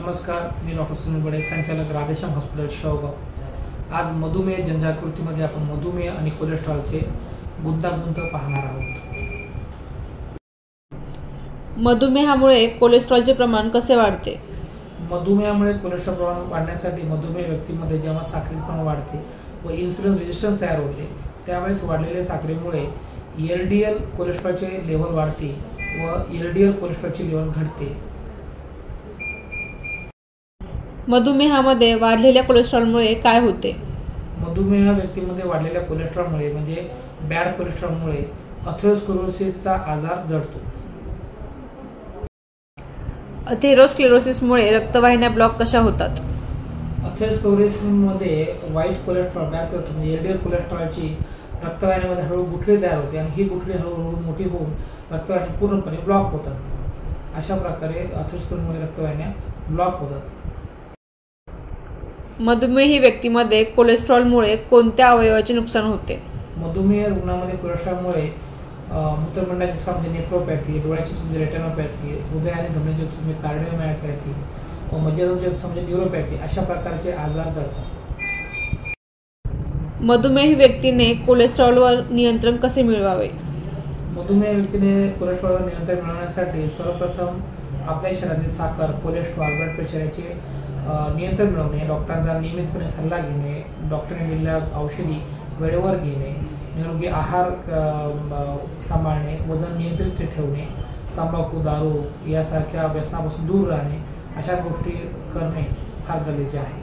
नमस्कार, मी डॉक्टर सुनील बडे, संचालक राधेश्याम हॉस्पिटल शेवगाव। आज मधुमेह जनजागृतीमध्ये आपण मधुमेह आणि कोलेस्ट्रॉलचे गुंतागुंत पाहणार आहोत। मधुमेहामुळे कोलेस्ट्रॉलचे प्रमाण कसे वाढते? मधुमेहामुळे कोलेस्ट्रॉल प्रमाण वाढण्यासाठी मधुमेह व्यक्तीमध्ये जेव्हा साखरेचे प्रमाण वाढते व इन्सुलिन रेजिस्टन्स तयार होते त्यावेळेस वाढलेल्या साखरेमुळे LDL कोलेस्ट्रॉलचे लेवल वाढते व LDL कोलेस्ट्रॉलचे लेवल घटते। मधुमेहामध्ये वाढलेल्या कोलेस्ट्रॉलमुळे काय होते? मधुमेह व्यक्तीमध्ये वाढलेल्या कोलेस्ट्रॉलमुळे म्हणजे बॅड कोलेस्ट्रॉलमुळे अथेरोस्क्लेरोसिसचा आजार जडतो। अथेरोस्क्लेरोसिसमुळे रक्तवाहिन्या ब्लॉक कशा होतात? अथेरोस्क्लेरोसिसमध्ये वाईट कोलेस्ट्रॉल, बॅड कोलेस्ट्रॉल म्हणजे LDL कोलेस्ट्रॉलची रक्तवाहिन्यामध्ये हळूहळू गुठळी तयार होते आणि ही गुठळी हळूहळू मोठी होऊन रक्तवाहिन्या पूर्णपणे ब्लॉक होतात। अशा प्रकारे अथेरोस्क्लेरोसिसमुळे रक्तवाहिन्या ब्लॉक होतात। मधुमेही व्यक्तीमध्ये कोलेस्ट्रॉलमुळे कोणत्या अवयवाचे नुकसान होते? मधुमेह रुग्णामध्ये कोलेस्ट्रॉलमुळे मूत्रपिंडाचे नुकसान म्हणजे नेफ्रोपॅथी, डोळ्याची नुकसान म्हणजे रेटिनोपॅथी, हृदय आणि धमनीचे नुकसान म्हणजे कार्डिओमायोपॅथी व मज्जातंतूचे नुकसान म्हणजे न्यूरोपॅथी अशा प्रकारचे आजार जडतात। मधुमेही व्यक्तीने कोलेस्ट्रॉलवर नियंत्रण कसे मिळवावे? मधुमेह व्यक्तीने कोलेस्ट्रॉलवर नियंत्रण मिळवण्यासाठी सर्वप्रथम आपल्या शरीरातील साखर, कोलेस्ट्रॉल, ब्लड प्रेशर याचे नियंत्रण मिळवणे, डॉक्टरांचा नियमितपणे सल्ला घेणे, डॉक्टरांनी दिलेल्या औषधी वेळेवर घेणे, निरोगी आहार सांभाळणे, वजन नियंत्रित ठेवणे, तंबाखू, दारू यासारख्या व्यसनापासून दूर राहणे अशा गोष्टी करणे फार गरजेचे आहे।